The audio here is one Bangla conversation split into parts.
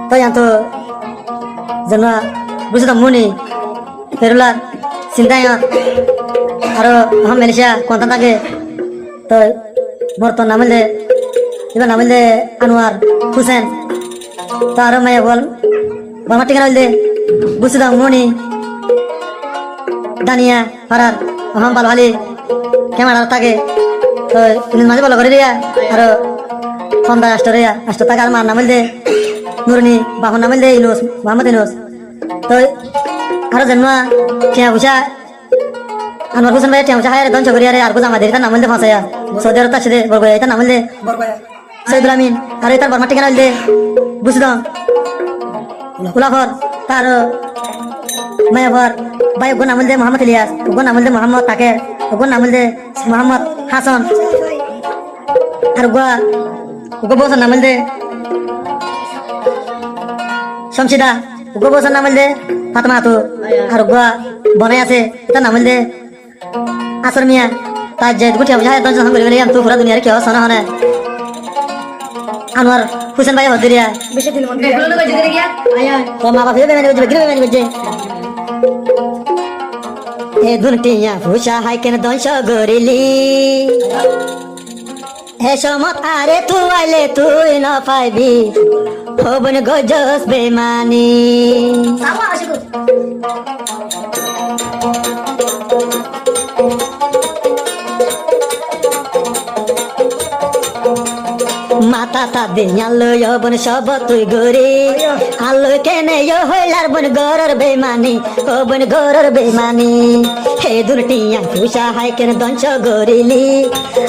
তো yanto জন্মা বুঝতাম মনি ফেরুলার চিন্তায় আরো আহম মেলিশা কোনটা থাকে তো মোর তো নামিলে এবার নামিলে আনোয়ার হুসেন তো আরো মায়া বল বামা টিকা হইলে বুঝতাম মনি দানিয়া পারার আহম বাল ভালি কেমন আর থাকে তো মাঝে ভালো করে দিয়া আরো ফন্দা আষ্ট টাকা আর মার নামিল দে নুরনি বাহন নামিল দে ইনুস মোহাম্মদ ইনুস তো আরো জন্ম টিয়া বুঝা আনোয়ার হোসেন ভাই টিয়া বুঝা হায় দন চকরিয়া রে আর বুঝা আমাদের নামিল দে ফাঁসায়া সৌদি আরব তাছে দে বরগয়া এটা নামিল দে সৈদুল আমিন আর এটার বর্মা টিকা নামিল দে বুঝদাম উলাফর তার মায়াবর ভাই ওগো নামিল দে মোহাম্মদ ইলিয়াস ওগো নামিল দে মোহাম্মদ তাকের ওগো নামিল দে মোহাম্মদ হাসান আর ওগো বসন নামিল দে শমশিদা ওগো বসন নামিল দে ফাতেমা আতু আর ওগো বনাই আছে এটা নামিল দে আসর মিয়া তার যে গুটিয়া বুঝা দন সঙ্গ বলি তো পুরা দুনিয়ার কি অবস্থা না হয় আনোয়ার হোসেন ভাই হদিরিয়া বেশি দিন মন এগুলো কই জেরে গিয়া আয়া তো মা বাবা ভেবে মানে গিরে মানে গজে এ দুনটিয়া ফুসা হাই কেন দংশ গরিলি হে সমত আরে তুই আইলে তুই না পাইবি হবন গজস বেমানি মাতা তা দিয়ালো বন সব তুই গরি আলো কেনে হইলার বন গরর বেমানি ও বন গরর বেমানি হে দুরটিয়া ফুসা হাই কেন দংশ গরিলি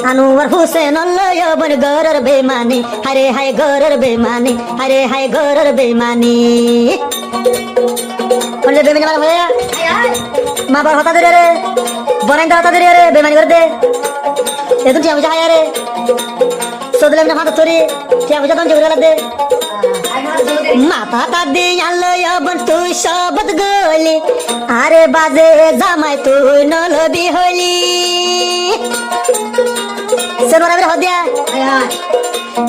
আনোয়ার হোসেন বন গরর বেমানি হারে হাই গরর বেমানি হারে হাই গরর বেমানি বলে বেমানি মারা হয়ে মা বাবা হতা দে রে বনেন্দা হতা দে রে বেমানি করে দে এ দুটিয়া ফুসা হাই রে সদলে না হাত ধরে কে বুঝা দন জোরে লাগবে মাথা তা দে আলো বন তুই সবত গলি আরে বাজে জামাই তুই নলবি হলি সেনরা রে হদিয়া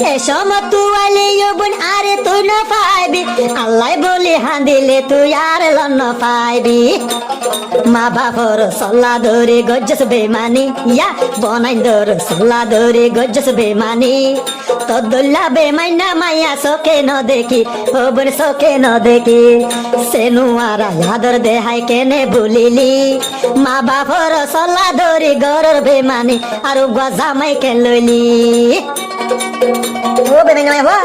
এ সমত তুই আলে বন আরে তুই না পাইবি আল্লাহ বলি হাঁদিলে তুই আর লন পাইবি মা বাবার সল্লা ধরে গজ্জস বেমানি ইয়া বনাইন্দর সল্লা ধরে গজ্জস বেমানি তদুল্লা বেমাইনা মাইয়া সোকে ন দেখি ওবন সোকে ন দেখি সেনুয়ারা ইয়াদর দেহাই কেনে ভুলিলি মা বাবার সল্লা ধরে গরর বেমানি আর গজামাই কে লইলি ও বেমাইনা মাইয়া হওয়া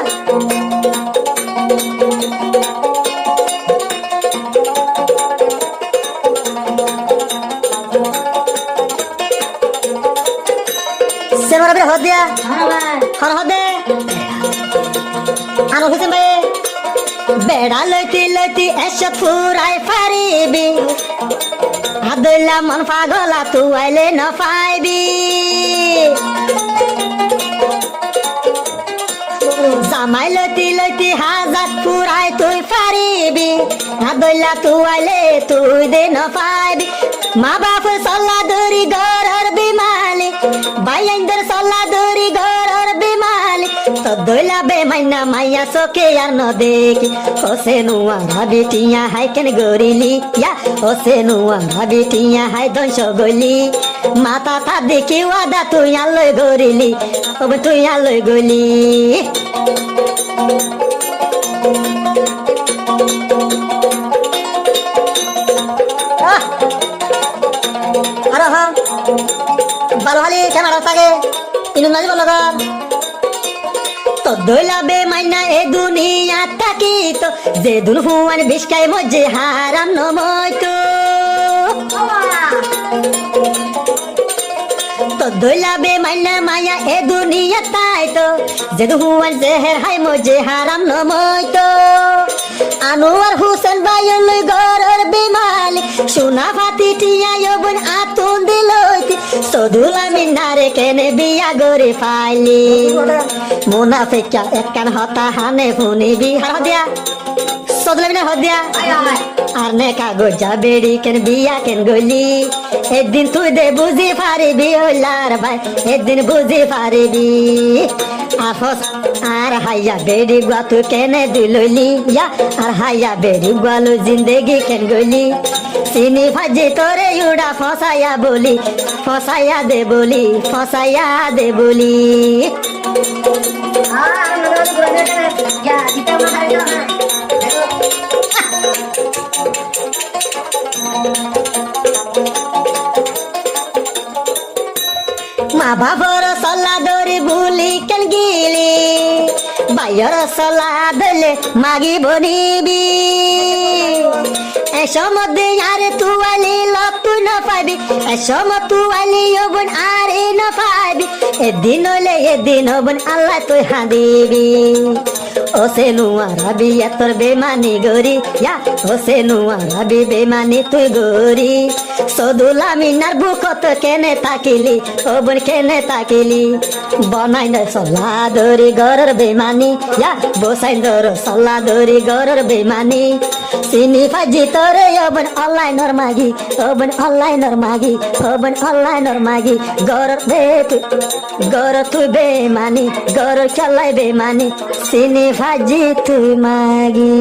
সেনরা বে হদিয়া হর হদে আনো হোসেন ভাই বেড়া লইতি লইতি এসে ফুরাই পারিবি আদলা মন পাগলা তুই আইলে না পাইবি জামাই লইতি লইতি হাজার ফুরাই তুই পারিবি আদলা তুই আইলে তুই দে না পাইবি মা বাপ সল্লা ধরি গরর বিমালি বাইন্দর সল্লা ধরি গরর বিমালি তো দইলা বেমাইনা মাইয়া সোকে আর ন দেখি ওসে নুয়া ভাবি টিয়া হাই কেন গরিলি ইয়া ওসে নুয়া ভাবি টিয়া হাই দংশ গলি মাতা তা দেখি ওয়াদা তুই আলোয় গরিলি ওবে তুই আলোয় গলি আরে হ্যাঁ ভালো ভালি কেমন থাকে ইনু নাজি বলো তো দইলা বে মাইনা এ দুনিয়া থাকি তো যে দুন হুয়ান বিস্কাই মজে হারাম নময় তো দইলা বে মাইনা মায়া এ দুনিয়া তাই তো যে দুন হুয়ান জেহের হাই মজে হারাম নময় আনোয়ার হোসেন ভাইল গরর বিমালি সোনা ফাতি টিয়া বন আতুন দিলইতি সদুল আমিন নারে কেনে বিয়া গরে পাইলি মুনাফিকা একখান হতা হানে ফুনি বিহার দিয়া সদুল আমিন হদিয়া আর নে কাগজা বেড়ি কেন বিয়া কেন গলি একদিন তুই দে বুঝি পারিবি হইলার ভাই একদিন বুঝি পারিবি আফস আর হাইয়া বেরি গুয়া তুই কেনে দিললি ইয়া আর হাইয়া বেরি গুয়ালু জিন্দেগি কেন গলি চিনি ভাজি তোরে ইউডা ফসাইয়া বলি ফসাইয়া দে বলি ফসাইয়া দে বলি মা বাবার সলা দরি ভুলি কেন গিলি বাইর সলা দলে মাগি বনিবি এসমধ্যে আর তুয়ালি লব তুই না পাবি এসম তুয়ালি বোন আর এ না পাবি এদিন হলে এদিন হবন আল্লাহ তুই হাঁদিবি ও সে নুয়ারাবি তোর বেমানি গরি ইয়া ও সে নুয়ারাবি বেমানি তুই গরি সদুলা মিনার বুকত কেনে তাকিলি ও বোন কেনে তাকিলি বনাই না সলা দরি গরর বেমানি ইয়া বসাই দর সলা দরি গরর বেমানি চিনি ভাজি তোরে ওবন অনলাইনর মাগি ওবন অনলাইনর মাগি ওবন অনলাইনর মাগি গরর বে গরর তুই বেমানি গরর খেলাই বেমানি চিনি ভাজি তুই মাগি